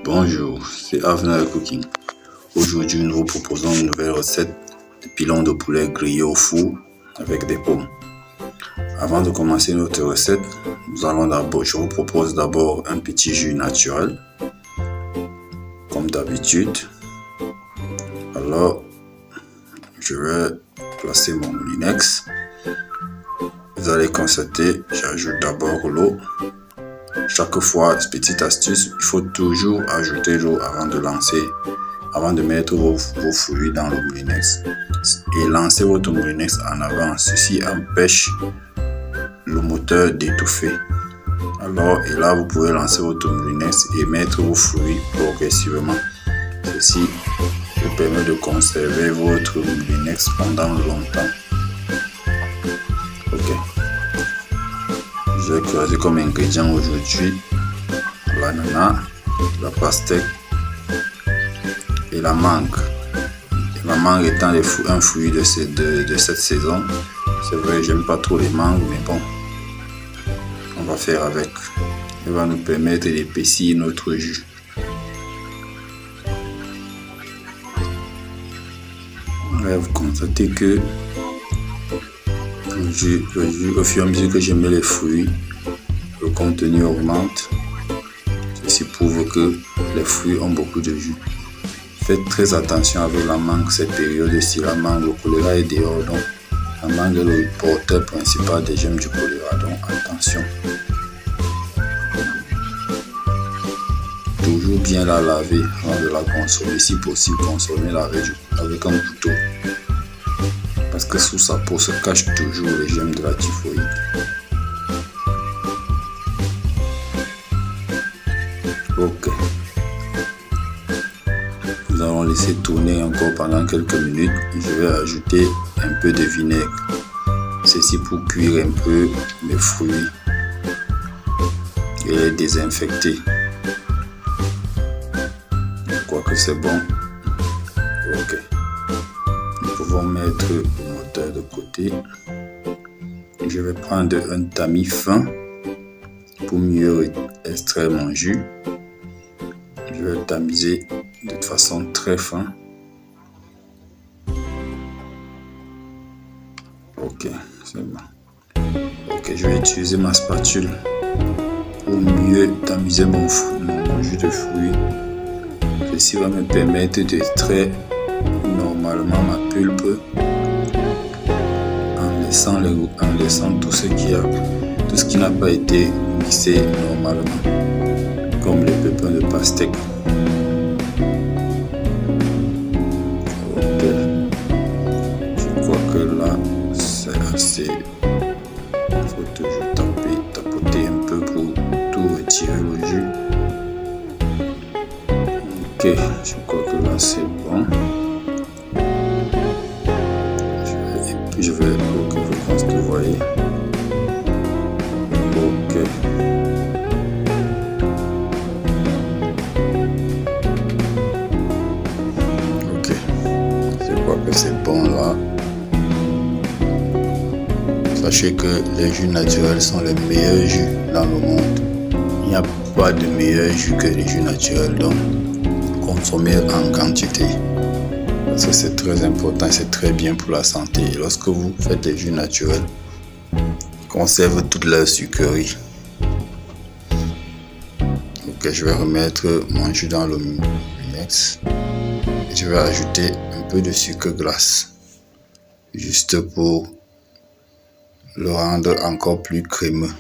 Bonjour, c'est Avner Cooking. Aujourd'hui, nous vous proposons une nouvelle recette de pilon de poulet grillé au four avec des pommes. Avant de commencer notre recette, je vous propose d'abord un petit jus naturel, comme d'habitude. Alors, je vais placer mon moulinex. Vous allez constater, j'ajoute d'abord l'eau. Chaque fois, petite astuce, il faut toujours ajouter l'eau avant de mettre vos fruits dans le moulinex. Et lancer votre moulinex en avant. Ceci empêche le moteur d'étouffer. Alors, et là, vous pouvez lancer votre moulinex et mettre vos fruits progressivement. Ceci vous permet de conserver votre moulinex pendant longtemps. Ok. J'ai choisi comme ingrédient aujourd'hui l'ananas, la pastèque et la mangue. La mangue étant un fruit de cette saison. C'est vrai, j'aime pas trop les mangues, mais bon, on va faire avec. Elle va nous permettre d'épaissir notre jus. Là, vous constatez que le jus, au fur et à mesure que je mets les fruits, le contenu augmente. Ceci prouve que les fruits ont beaucoup de jus. Faites très attention avec la mangue cette période-ci. La mangue, le choléra est dehors, donc la mangue est le porteur principal des germes du choléra, donc attention. Toujours bien la laver avant de la consommer. Si possible, consommez-la avec un couteau. Parce que sous sa peau se cache toujours les germes de la typhoïde. Ok. Nous allons laisser tourner encore pendant quelques minutes. Je vais ajouter un peu de vinaigre. Ceci pour cuire un peu mes fruits et les désinfecter. Je crois que c'est bon. Ok. Nous pouvons mettre le moteur de côté. Je vais prendre un tamis fin pour mieux extraire mon jus. Je vais le tamiser de façon très fin. Ok, c'est bon. Ok, je vais utiliser ma spatule pour mieux tamiser mon jus de fruits. Ceci va me permettre d'extraire normalement ma pulpe en laissant tout ce qui n'a pas été mixé normalement, comme les pépins de pastèque. Ok, je crois que là c'est assez. Il faut toujours tapoter un peu pour tout retirer le jus. Ok, je crois que là c'est bon. Je vais, ok, je pense que vous voyez. Ok. Ok. Je crois que c'est bon là. Sachez que les jus naturels sont les meilleurs jus dans le monde. Il n'y a pas de meilleur jus que les jus naturels, donc consommez en quantité. Parce que c'est très important et c'est très bien pour la santé. Et lorsque vous faites des jus naturels, conservez toute leur sucrerie. Ok, je vais remettre mon jus dans le moulinex. Je vais ajouter un peu de sucre glace, juste pour le rendre encore plus crémeux.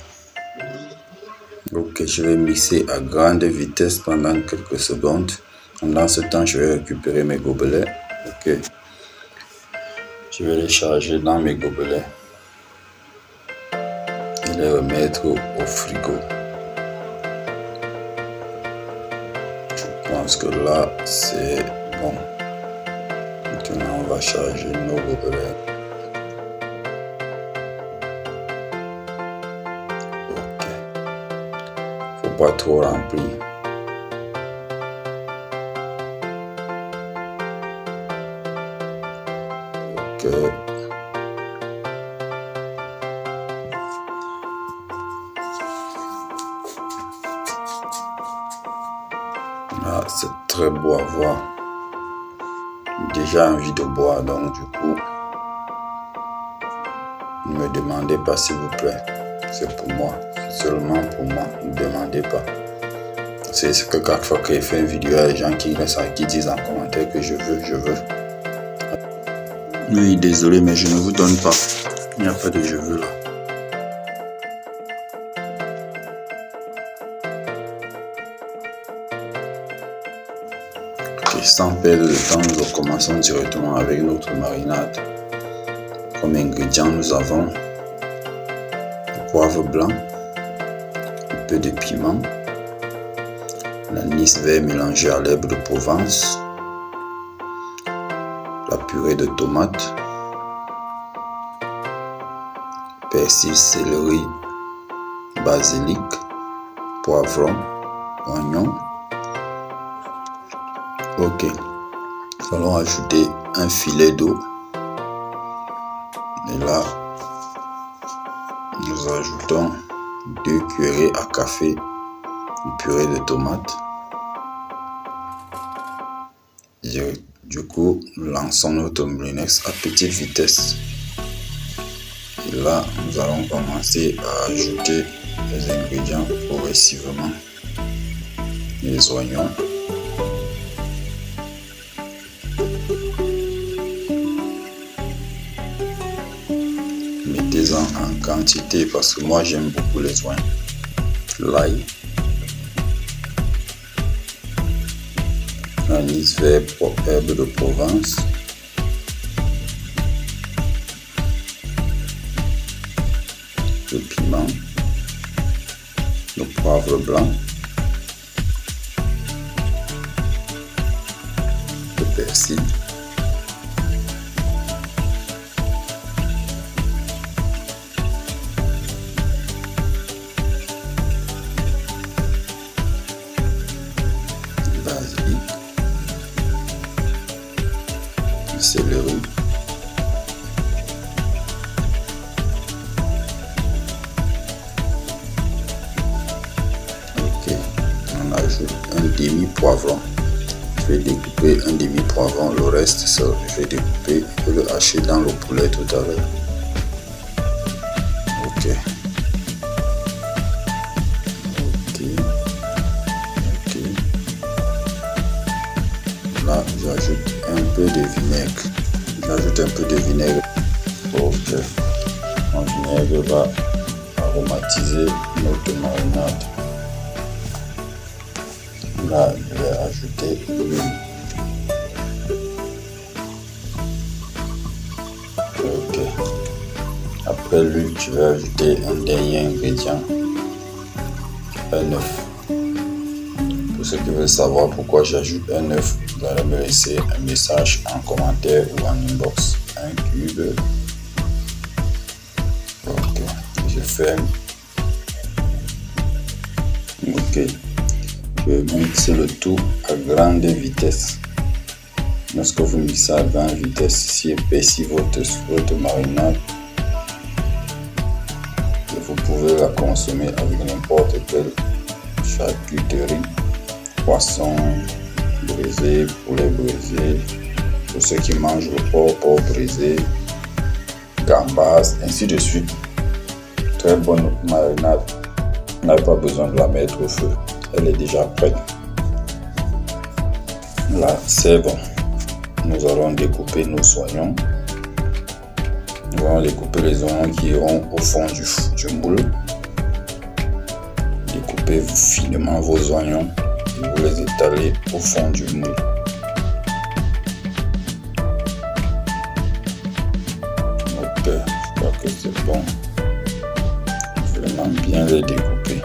Ok, je vais mixer à grande vitesse pendant quelques secondes. Pendant ce temps, je vais récupérer mes gobelets. Ok, je vais les charger dans mes gobelets et les remettre au frigo. Je pense que là c'est bon. Maintenant on va charger nos gobelets. Ok, faut pas trop remplir. Ok. c'est très beau à voir. J'ai déjà envie de boire, donc du coup, ne me demandez pas s'il vous plaît. C'est pour moi, c'est seulement pour moi. Ne demandez pas. C'est ce que chaque fois que je fais une vidéo, il y a des gens qui disent en commentaire que je veux. Oui, désolé, mais je ne vous donne pas. Il n'y a pas de je veux là. Ok, sans perdre de temps, nous commençons directement avec notre marinade. Comme ingrédients, nous avons le poivre blanc, un peu de piment, l'anis vert mélangé à l'herbe de Provence, la purée de tomates, persil, céleri, basilic, poivron, oignon. Ok, nous allons ajouter un filet d'eau. Et là, nous ajoutons 2 cuillerées à café de purée de tomates. Du coup, nous lançons notre moulinex à petite vitesse. Et là, nous allons commencer à ajouter les ingrédients progressivement. Les oignons. Mettez-en en quantité parce que moi j'aime beaucoup les oignons. L'ail. L'anis vert pour herbe de Provence. Le piment. Le poivre blanc. Le persil. Basilic, céleri, ok, on ajoute un demi poivron. Je vais découper un demi poivron, le reste ça, je vais découper et le hacher dans le poulet tout à l'heure. Ok. Là, j'ajoute un peu de vinaigre. J'ajoute un peu de vinaigre. Ok. Mon vinaigre va aromatiser notre marinade. Là, je vais ajouter l'huile. Ok. Après l'huile, je vais ajouter un dernier ingrédient. Un œuf. Pour ceux qui veulent savoir pourquoi j'ajoute un œuf, vous allez me laisser un message en commentaire ou en inbox. Un cube. Ok, je ferme. Ok, je vais mixer le tout à grande vitesse. Lorsque vous mixez à grande vitesse, si épaissit votre marinade, et vous pouvez la consommer avec n'importe quelle charcuterie. Poisson brisé, poulet brisé, pour ceux qui mangent le porc brisé, gambas, ainsi de suite. Très bonne marinade. Vous n'avez pas besoin de la mettre au feu. Elle est déjà prête. Là, c'est bon. Nous allons découper nos oignons. Nous allons découper les oignons qui iront au fond du moule. Découpez finement vos oignons. Vous les étalez au fond du moule. Ok, je crois que c'est bon. Vraiment bien les découper.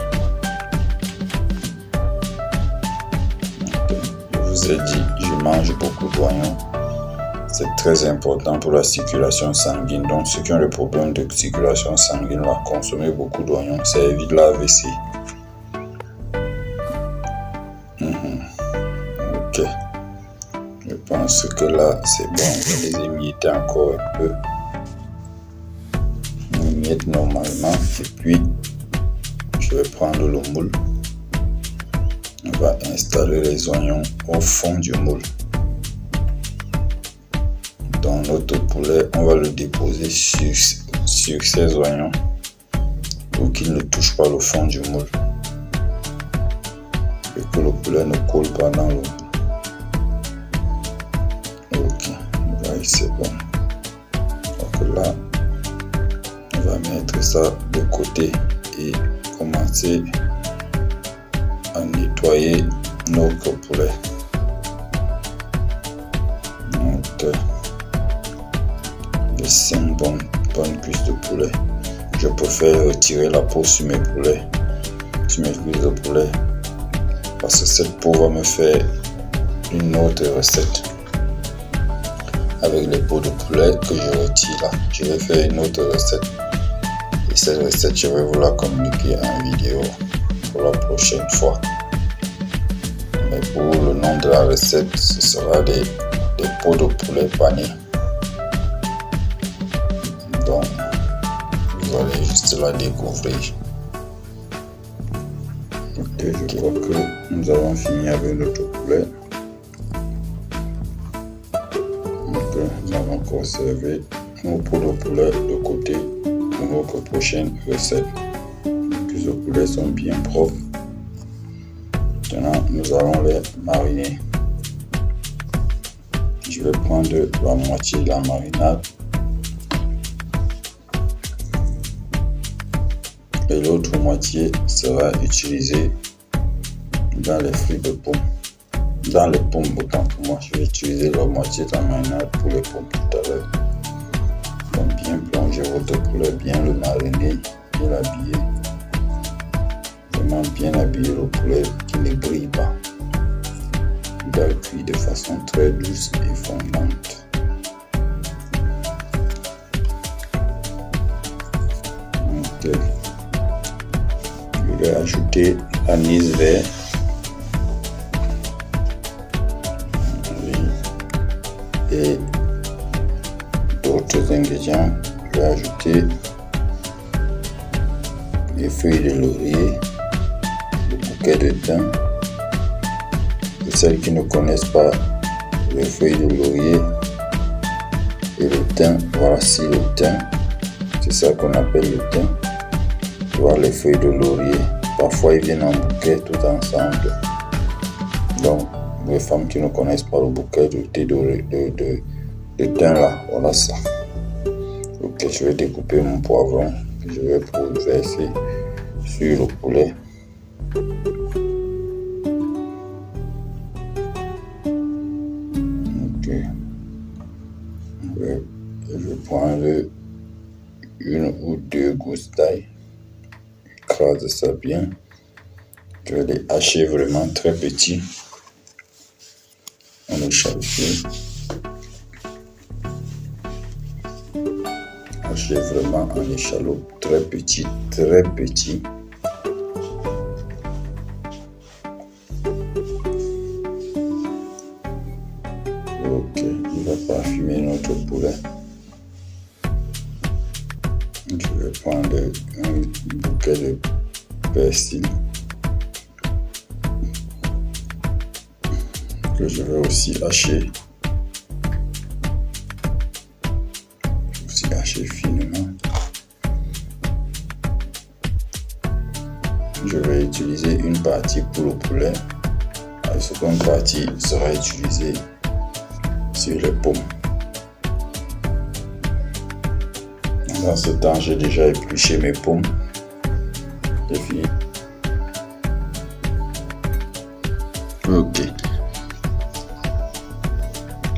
Okay. Je vous ai dit, je mange beaucoup d'oignons. C'est très important pour la circulation sanguine. Donc ceux qui ont le problème de circulation sanguine, là, consommer beaucoup d'oignons, ça évite l'AVC. Ok, je pense que là c'est bon. Je vais les émietter encore un peu. Je m'émiette normalement et puis je vais prendre le moule. On va installer les oignons au fond du moule. Dans notre poulet, on va le déposer sur ces oignons pour qu'il ne touche pas le fond du moule et que le poulet ne colle pas dans le moule. Ok, voilà, c'est bon. Donc là, on va mettre ça de côté et commencer à nettoyer notre poulet. Donc, les 5 bonnes cuisses de poulet. Je préfère retirer la peau sur mes poulets, sur mes cuisses de poulet, parce que cette peau va me faire une autre recette. Avec les peaux de poulet que je retire là, je vais faire une autre recette. Et cette recette, je vais vous la communiquer en vidéo pour la prochaine fois. Mais pour le nom de la recette, ce sera des peaux de poulet panées. Donc, vous allez juste la découvrir. Ok, je crois que nous avons fini avec notre poulet. Donc, nous avons conservé nos peaux de poulet de côté pour notre prochaine recette. Les poulets sont bien propres. Maintenant, nous allons les mariner. Je vais prendre la moitié de la marinade et l'autre moitié sera utilisée dans les fruits de pomme. Dans les pommes, autant pour moi, je vais utiliser la moitié de la marinade pour les pommes tout à l'heure. Donc, bien plonger votre poulet, bien le mariner, bien l'habiller. Vraiment bien habiller le poulet qui ne brille pas. Il doit cuire de façon très douce et fondante. Ok. Je vais ajouter l'anis vert. Et d'autres ingrédients. Je vais ajouter les feuilles de laurier, le bouquet de thym. Pour celles qui ne connaissent pas les feuilles de laurier et le thym, voici le thym. C'est ça qu'on appelle le thym. Voilà les feuilles de laurier. Parfois ils viennent en bouquet tout ensemble. Donc, les femmes qui ne connaissent pas le bouquet de thym là, voilà ça. Ok, je vais découper mon poivron. Je vais verser sur le poulet. Ok. Je vais prendre une ou deux gousses d'ail. Écrase ça bien. Je vais les hacher vraiment très petits. On le chauffe. Hacher vraiment en échalote très petit, très petit. Ok, on va parfumer notre poulet. Je vais prendre un bouquet de persil que je vais aussi hacher. Finement. Je vais utiliser une partie pour le poulet. La seconde partie sera utilisée sur les pommes. Dans ce temps, j'ai déjà épluché mes pommes. J'ai fini. Ok.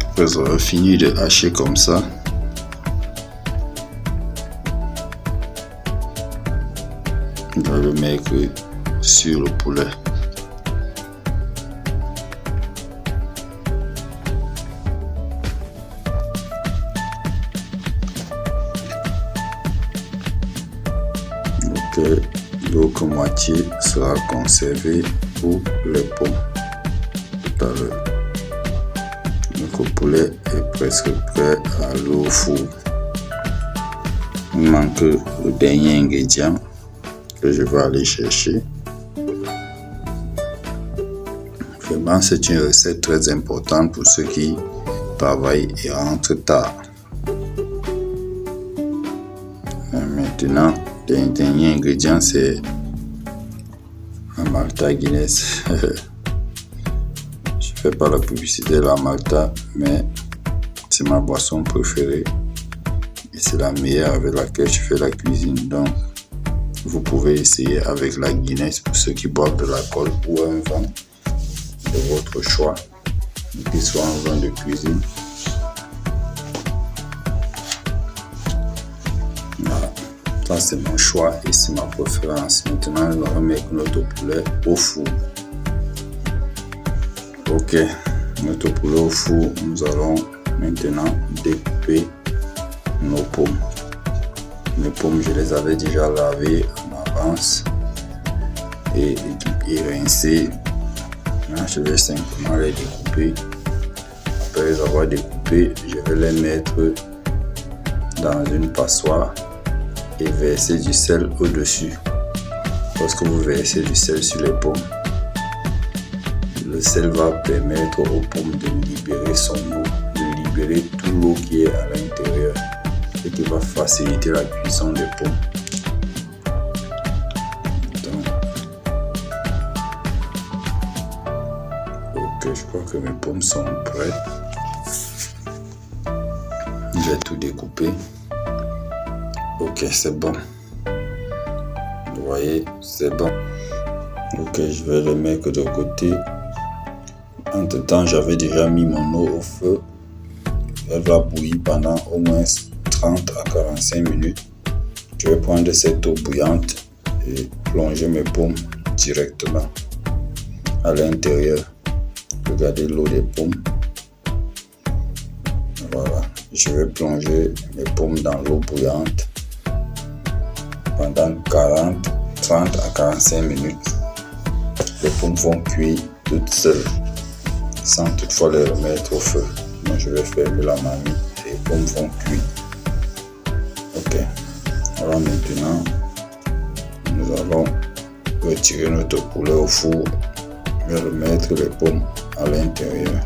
Après avoir fini de hacher comme ça, on va le mettre sur le poulet. Donc, l'autre moitié sera conservée pour les pommes tout à l'heure. Notre poulet est presque prêt à aller au four. Il manque le dernier ingrédient que je vais aller chercher. Vraiment, c'est une recette très importante pour ceux qui travaillent et rentrent tard. Maintenant, le dernier ingrédient, c'est la Malta Guinness. Je fais pas la publicité de la Malta, mais c'est ma boisson préférée et c'est la meilleure avec laquelle je fais la cuisine. Donc, vous pouvez essayer avec la Guinness pour ceux qui boivent de l'alcool ou un vin de votre choix, qu'il soit un vin de cuisine. Voilà. Ça, c'est mon choix et c'est ma préférence. Maintenant, nous allons mettre notre poulet au four. Ok, notre poulet au four, nous allons maintenant découper nos pommes. Mes pommes, je les avais déjà lavées en avance et rincées. Maintenant, je vais simplement les découper. Après les avoir découpées, je vais les mettre dans une passoire et verser du sel au-dessus. Lorsque vous versez du sel sur les pommes, le sel va permettre aux pommes de libérer son eau, de libérer tout l'eau qui est à l'intérieur et qui va faciliter la cuisson des pommes. Donc, ok, je crois que mes pommes sont prêtes. J'ai tout découpé. Ok, c'est bon. Vous voyez, c'est bon. Ok, je vais les mettre de côté. Entre temps, j'avais déjà mis mon eau au feu. Elle va bouillir pendant au moins 30 à 45 minutes. Je vais prendre cette eau bouillante et plonger mes pommes directement à l'intérieur. Regardez l'eau des pommes. Voilà. Je vais plonger mes pommes dans l'eau bouillante pendant 30 à 45 minutes. Les pommes vont cuire toutes seules, sans toutefois les remettre au feu. Moi, je vais fermer la marmite et les pommes vont cuire. Ok. Alors maintenant, nous allons retirer notre poulet au four et remettre les pommes à l'intérieur.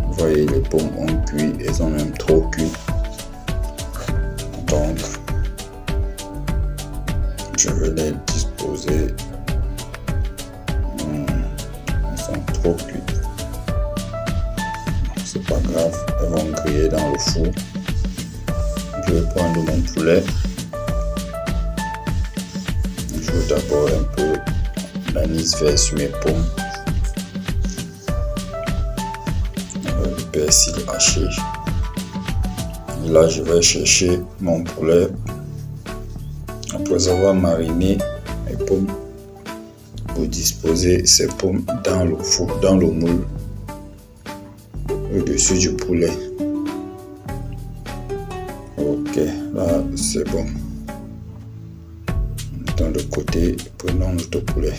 Vous voyez, les pommes ont cuit, elles ont même trop cuit. Donc, je vais les disposer. Elles sont trop cuites. C'est pas grave, elles vont griller dans le four. Je vais prendre mon poulet. Je vais d'abord un peu l'anis vert sur mes pommes. Le persil haché. Et là, je vais chercher mon poulet. Après avoir mariné mes pommes, pour disposer ces pommes dans le four, dans le moule, au-dessus du poulet. Ok, là c'est bon. Mettons de côté, prenons notre poulet.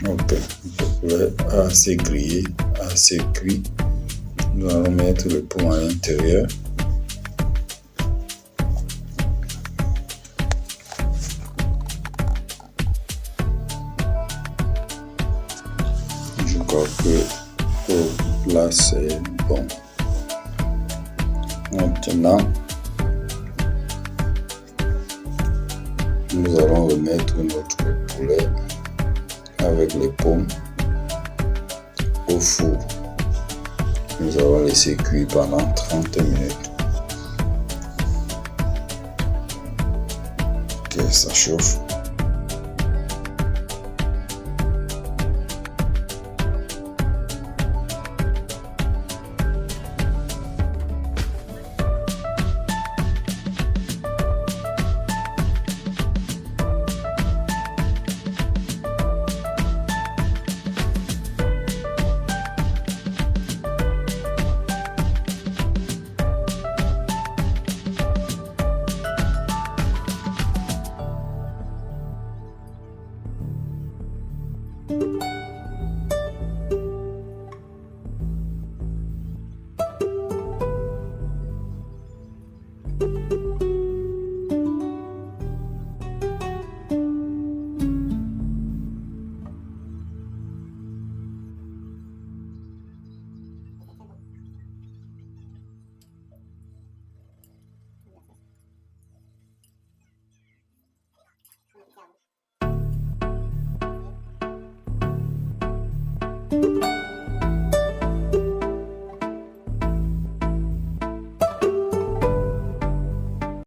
Ok, notre poulet a assez grillé, assez cuit. Nous allons mettre le pommes à l'intérieur. Je crois que là c'est bon. Maintenant, nous allons remettre notre poulet avec les pommes au four. Nous allons laisser cuire pendant 30 minutes. Ok, ça chauffe.